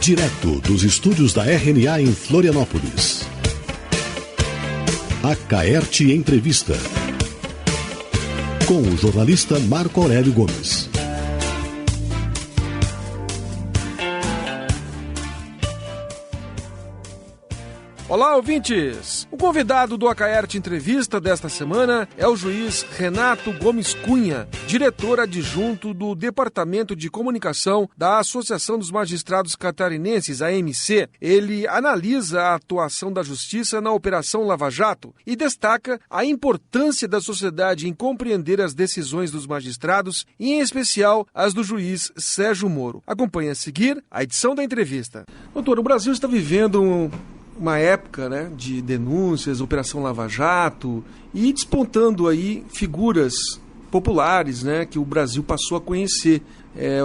Direto dos estúdios da RNA em Florianópolis. A Caerte Entrevista. Com o jornalista Marco Aurélio Gomes. Olá, ouvintes! O convidado do Acaerte Entrevista desta semana é o juiz Renato Gomes Cunha, diretor adjunto do Departamento de Comunicação da Associação dos Magistrados Catarinenses, AMC. Ele analisa a atuação da Justiça na Operação Lava Jato e destaca a importância da sociedade em compreender as decisões dos magistrados e, em especial, as do juiz Sérgio Moro. Acompanhe a seguir a edição da entrevista. Doutor, o Brasil está vivendo uma época, de denúncias, Operação Lava Jato, e despontando aí figuras populares, que o Brasil passou a conhecer.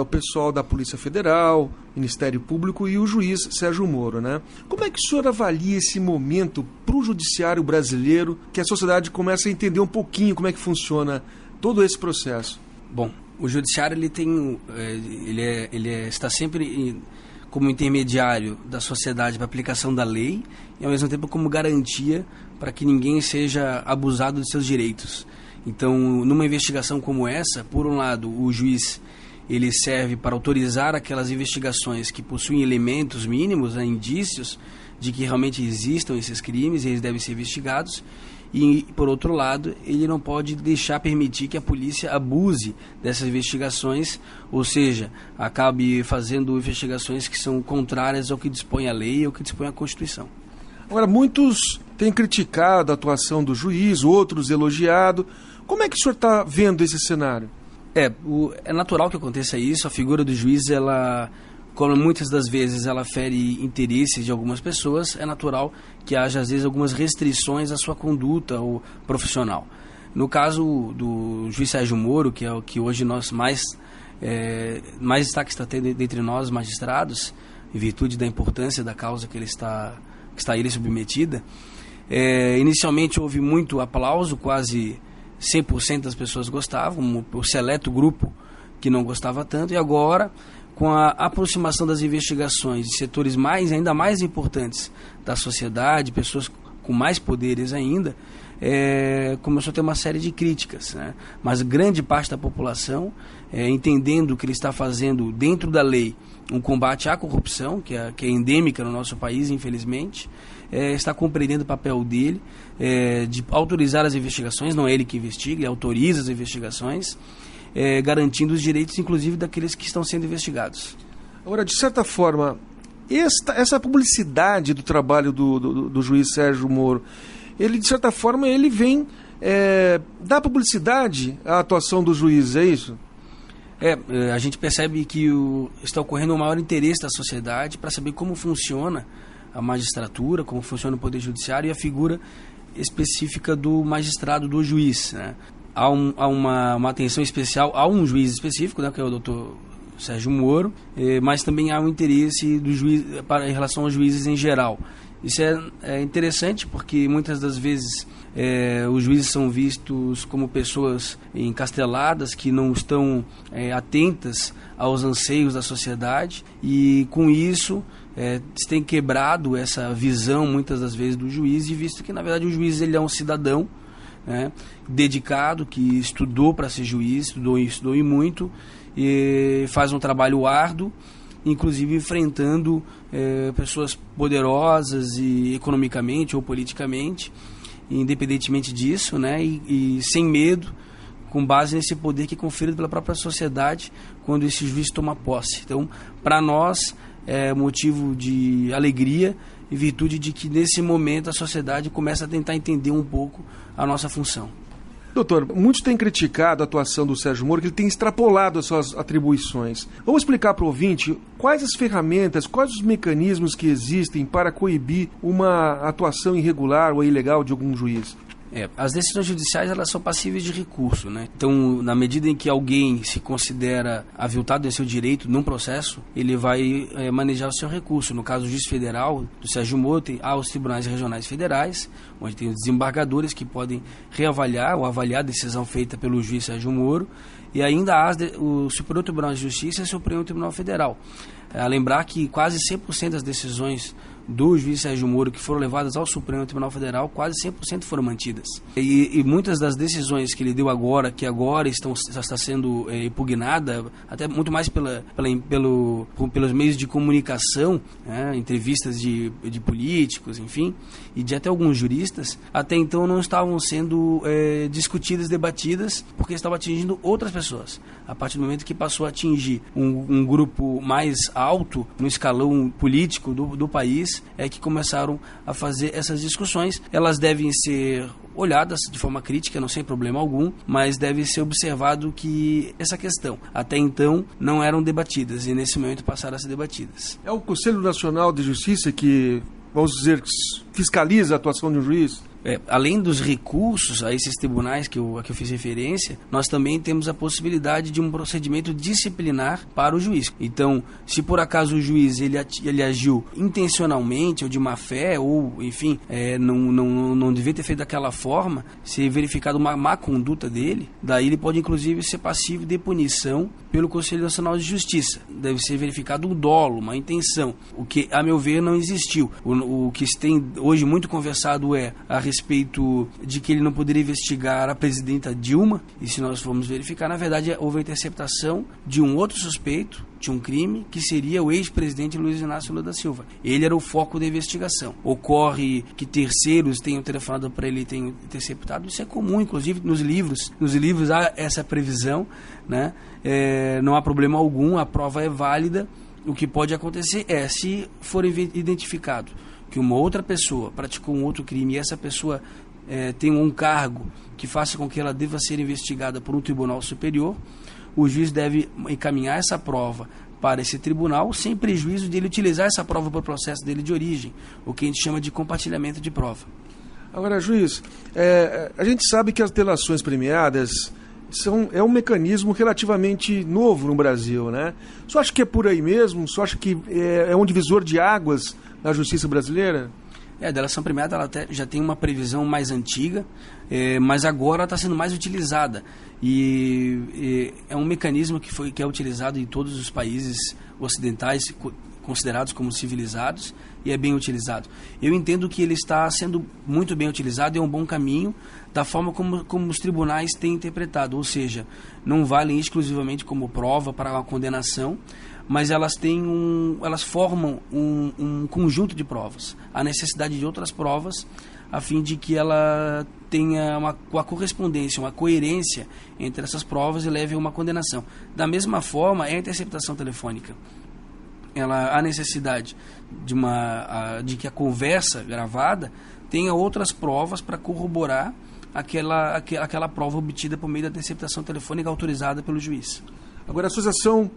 O pessoal da Polícia Federal, Ministério Público e o juiz Sérgio Moro. Como é que o senhor avalia esse momento para o judiciário brasileiro, que a sociedade começa a entender um pouquinho como é que funciona todo esse processo? Bom, o judiciário está sempre como intermediário da sociedade para a aplicação da lei e, ao mesmo tempo, como garantia para que ninguém seja abusado de seus direitos. Então, numa investigação como essa, por um lado, o juiz ele serve para autorizar aquelas investigações que possuem elementos mínimos, indícios de que realmente existam esses crimes e eles devem ser investigados. E, por outro lado, ele não pode permitir que a polícia abuse dessas investigações, ou seja, acabe fazendo investigações que são contrárias ao que dispõe a lei e ao que dispõe a Constituição. Agora, muitos têm criticado a atuação do juiz, outros elogiado. Como é que o senhor está vendo esse cenário? É natural que aconteça isso. A figura do juiz, como muitas das vezes ela fere interesses de algumas pessoas, é natural que haja, às vezes, algumas restrições à sua conduta ou profissional. No caso do juiz Sérgio Moro, que é o que hoje nós mais destaque está tendo entre nós, magistrados, em virtude da importância da causa que está ele submetida, inicialmente houve muito aplauso, quase 100% das pessoas gostavam, o seleto grupo que não gostava tanto, e agora, com a aproximação das investigações de setores ainda mais importantes da sociedade, pessoas com mais poderes ainda, começou a ter uma série de críticas, Mas grande parte da população, entendendo que ele está fazendo dentro da lei um combate à corrupção, que é endêmica no nosso país, infelizmente, está compreendendo o papel dele de autorizar as investigações. Não é ele que investiga, ele autoriza as investigações, garantindo os direitos, inclusive, daqueles que estão sendo investigados. Agora, de certa forma, essa publicidade do trabalho do juiz Sérgio Moro, ele, de certa forma, ele vem dar publicidade à atuação do juiz, é isso? A gente percebe que está ocorrendo um maior interesse da sociedade para saber como funciona a magistratura, como funciona o Poder Judiciário e a figura específica do magistrado, do juiz, Há uma atenção especial a um juiz específico, que é o doutor Sérgio Moro, mas também há um interesse do juiz em relação aos juízes em geral. Isso é interessante porque muitas das vezes os juízes são vistos como pessoas encasteladas que não estão atentas aos anseios da sociedade, e com isso se tem quebrado essa visão muitas das vezes do juiz, e visto que na verdade o juiz ele é um cidadão dedicado, que estudou para ser juiz, estudou e muito, e faz um trabalho árduo, inclusive enfrentando pessoas poderosas e economicamente ou politicamente, independentemente disso, e sem medo, com base nesse poder que é conferido pela própria sociedade quando esse juiz toma posse. Então, para nós, é motivo de alegria, em virtude de que, nesse momento, a sociedade começa a tentar entender um pouco a nossa função. Doutor, muitos têm criticado a atuação do Sérgio Moro, que ele tem extrapolado as suas atribuições. Vamos explicar para o ouvinte quais as ferramentas, quais os mecanismos que existem para coibir uma atuação irregular ou ilegal de algum juiz. As decisões judiciais, elas são passíveis de recurso, né? Então, na medida em que alguém se considera aviltado em seu direito num processo, ele vai manejar o seu recurso. No caso do juiz federal, do Sérgio Moro, há os tribunais regionais federais, onde tem os desembargadores que podem reavaliar ou avaliar a decisão feita pelo juiz Sérgio Moro, e ainda há o Superior Tribunal de Justiça e o Supremo Tribunal Federal. Lembrar que quase 100% das decisões do juiz Sérgio Moro que foram levadas ao Supremo Tribunal Federal, quase 100% foram mantidas. E muitas das decisões que ele deu agora, que agora está sendo impugnada, até muito mais pelos meios de comunicação, entrevistas de políticos, enfim, e de até alguns juristas, até então não estavam sendo discutidas, debatidas, porque estavam atingindo outras pessoas. A partir do momento que passou a atingir um grupo mais alto no escalão político do país, é que começaram a fazer essas discussões. Elas devem ser olhadas de forma crítica, não sem problema algum, mas deve ser observado que essa questão, até então, não eram debatidas, e nesse momento passaram a ser debatidas. É o Conselho Nacional de Justiça que, vamos dizer, fiscaliza a atuação de um juiz? Além dos recursos a esses tribunais a que eu fiz referência, nós também temos a possibilidade de um procedimento disciplinar para o juiz. Então, se por acaso o juiz ele agiu intencionalmente ou de má fé, ou enfim, não devia ter feito daquela forma, se verificado uma má conduta dele, daí ele pode inclusive ser passivo de punição pelo Conselho Nacional de Justiça. Deve ser verificado um dolo, uma intenção, o que a meu ver não existiu. O que se tem hoje muito conversado a respeito de que ele não poderia investigar a presidenta Dilma, e se nós formos verificar, na verdade houve a interceptação de um outro suspeito de um crime, que seria o ex-presidente Luiz Inácio Lula da Silva. Ele era o foco da investigação. Ocorre que terceiros tenham telefonado para ele e tenham interceptado, isso é comum, inclusive nos livros há essa previsão, né? Não há problema algum, a prova é válida. O que pode acontecer se for identificado que uma outra pessoa praticou um outro crime e essa pessoa tem um cargo que faça com que ela deva ser investigada por um tribunal superior, o juiz deve encaminhar essa prova para esse tribunal, sem prejuízo de ele utilizar essa prova para o processo dele de origem, o que a gente chama de compartilhamento de prova. Agora, juiz, a gente sabe que as delações premiadas é um mecanismo relativamente novo no Brasil, né? O senhor acha que é por aí mesmo? O senhor acha que é um divisor de águas na justiça brasileira? A delação premiada ela já tem uma previsão mais antiga, mas agora está sendo mais utilizada. E é um mecanismo que é utilizado em todos os países ocidentais, considerados como civilizados, e é bem utilizado. Eu entendo que ele está sendo muito bem utilizado e é um bom caminho da forma como os tribunais têm interpretado, ou seja, não valem exclusivamente como prova para uma condenação, mas elas formam um conjunto de provas, a necessidade de outras provas, a fim de que ela tenha uma correspondência, uma coerência entre essas provas e leve a uma condenação. Da mesma forma, é a interceptação telefônica. Há necessidade de que a conversa gravada tenha outras provas para corroborar aquela prova obtida por meio da interceptação telefônica autorizada pelo juiz. Agora, a Associação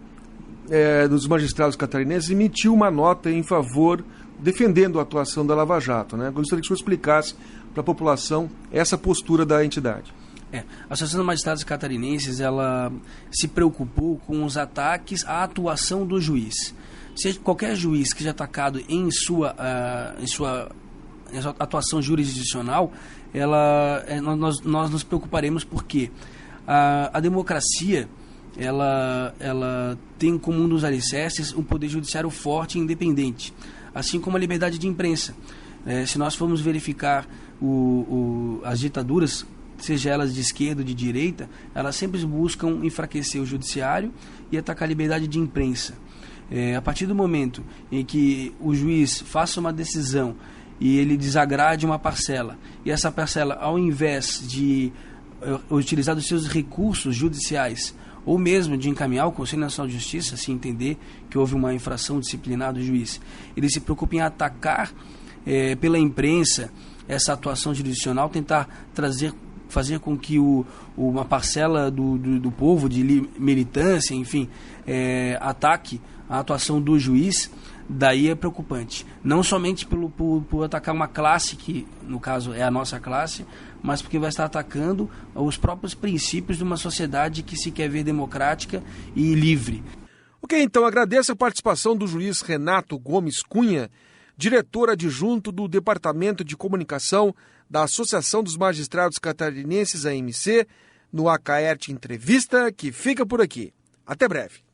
dos Magistrados Catarinenses emitiu uma nota em favor, defendendo a atuação da Lava Jato, né? Gostaria que o senhor explicasse para a população essa postura da entidade. A Associação dos Magistrados Catarinenses ela se preocupou com os ataques à atuação do juiz. Seja qualquer juiz que seja atacado em sua atuação jurisdicional, nós nos preocuparemos porque a democracia ela tem como um dos alicerces um poder judiciário forte e independente, assim como a liberdade de imprensa. Se nós formos verificar as ditaduras, seja elas de esquerda ou de direita, elas sempre buscam enfraquecer o judiciário e atacar a liberdade de imprensa. A partir do momento em que o juiz faça uma decisão e ele desagrade uma parcela, e essa parcela, ao invés de utilizar os seus recursos judiciais, ou mesmo de encaminhar ao Conselho Nacional de Justiça, se entender que houve uma infração disciplinar do juiz, ele se preocupa em atacar pela imprensa essa atuação jurisdicional, tentar fazer com que uma parcela do povo, de militância, enfim, ataque a atuação do juiz. daí é preocupante. Não somente por atacar uma classe, que no caso é a nossa classe, mas porque vai estar atacando os próprios princípios de uma sociedade que se quer ver democrática e livre. Ok, então agradeço a participação do juiz Renato Gomes Cunha, diretor adjunto do Departamento de Comunicação da Associação dos Magistrados Catarinenses, AMC, no Acaerte Entrevista, que fica por aqui. Até breve.